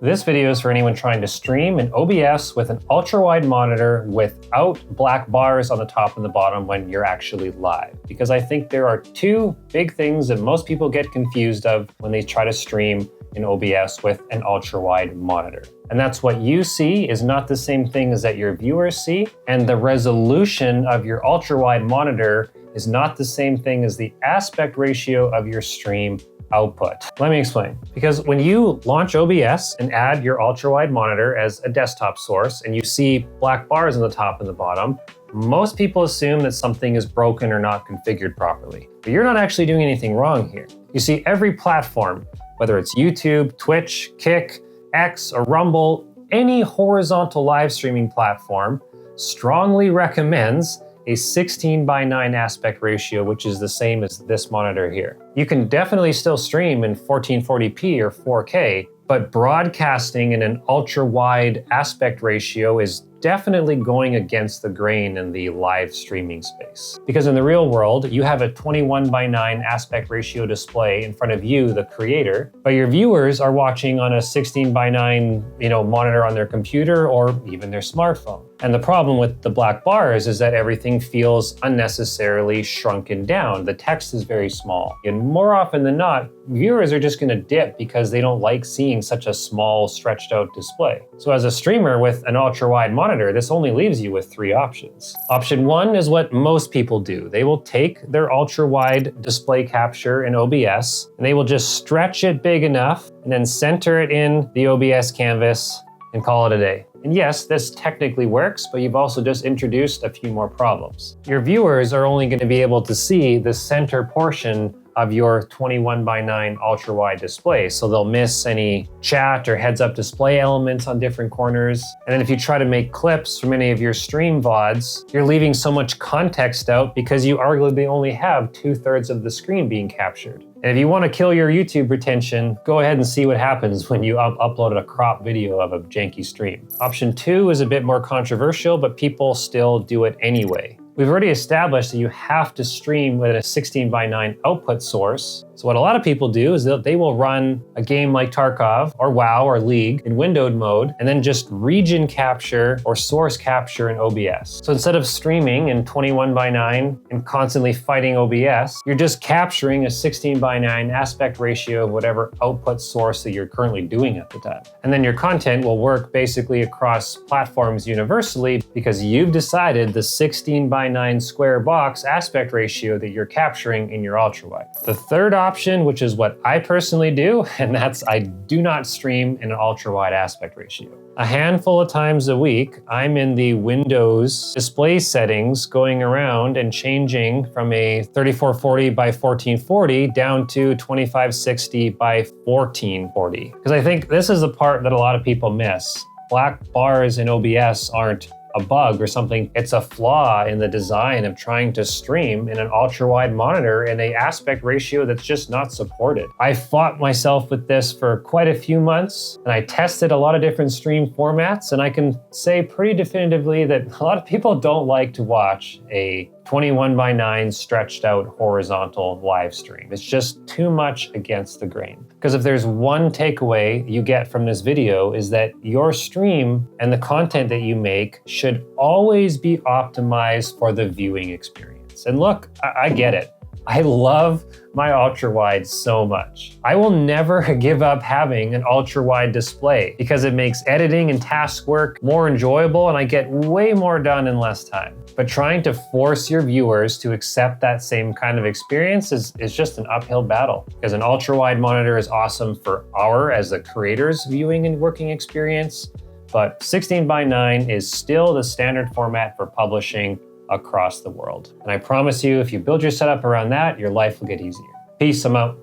This video is for anyone trying to stream in OBS with an ultra-wide monitor without black bars on the top and the bottom when you're actually live. Because I think there are two big things that most people get confused of when they try to stream in OBS with an ultra-wide monitor. And that's what you see is not the same thing as that your viewers see, and the resolution of your ultra-wide monitor is not the same thing as the aspect ratio of your stream output. Let me explain. Because when you launch OBS and add your ultra-wide monitor as a desktop source and you see black bars on the top and the bottom, most people assume that something is broken or not configured properly. But you're not actually doing anything wrong here. You see, every platform, whether it's YouTube, Twitch, Kick, X, or Rumble, any horizontal live streaming platform strongly recommends a 16:9 aspect ratio, which is the same as this monitor here. You can definitely still stream in 1440p or 4K, but broadcasting in an ultra-wide aspect ratio is definitely going against the grain in the live streaming space. Because in the real world, you have a 21:9 aspect ratio display in front of you, the creator, but your viewers are watching on a 16:9, monitor on their computer or even their smartphone. And the problem with the black bars is that everything feels unnecessarily shrunken down. The text is very small. And more often than not, viewers are just gonna dip because they don't like seeing such a small, stretched out display. So as a streamer with an ultra-wide monitor, this only leaves you with three options. Option one is what most people do. They will take their ultra-wide display capture in OBS, and they will just stretch it big enough and then center it in the OBS canvas and call it a day. And yes, this technically works, but you've also just introduced a few more problems. Your viewers are only going to be able to see the center portion of your 21:9 ultra-wide display. So they'll miss any chat or heads-up display elements on different corners. And then if you try to make clips from any of your stream VODs, you're leaving so much context out because you arguably only have 2/3 of the screen being captured. And if you want to kill your YouTube retention, go ahead and see what happens when you upload a crop video of a janky stream. Option two is a bit more controversial, but people still do it anyway. We've already established that you have to stream with a 16:9 output source. So what a lot of people do is they will run a game like Tarkov or WoW or League in windowed mode and then just region capture or source capture in OBS. So instead of streaming in 21:9 and constantly fighting OBS, you're just capturing a 16:9 aspect ratio of whatever output source that you're currently doing at the time. And then your content will work basically across platforms universally because you've decided the 16:9 square box aspect ratio that you're capturing in your ultrawide. The third option, which is what I personally do, and that's I do not stream in an ultra-wide aspect ratio. A handful of times a week, I'm in the Windows display settings going around and changing from a 3440 by 1440 down to 2560 by 1440. Because I think this is the part that a lot of people miss. Black bars in OBS aren't a bug or something. It's a flaw in the design of trying to stream in an ultra-wide monitor in an aspect ratio that's just not supported. I fought myself with this for quite a few months, and I tested a lot of different stream formats, and I can say pretty definitively that a lot of people don't like to watch a 21:9 stretched out horizontal live stream. It's just too much against the grain. Because if there's one takeaway you get from this video is that your stream and the content that you make should always be optimized for the viewing experience. And look, I get it. I love my ultra-wide so much. I will never give up having an ultra-wide display because it makes editing and task work more enjoyable and I get way more done in less time. But trying to force your viewers to accept that same kind of experience is just an uphill battle because an ultra-wide monitor is awesome for as the creator's viewing and working experience, but 16:9 is still the standard format for publishing across the world. And I promise you, if you build your setup around that, your life will get easier. Peace, I'm out.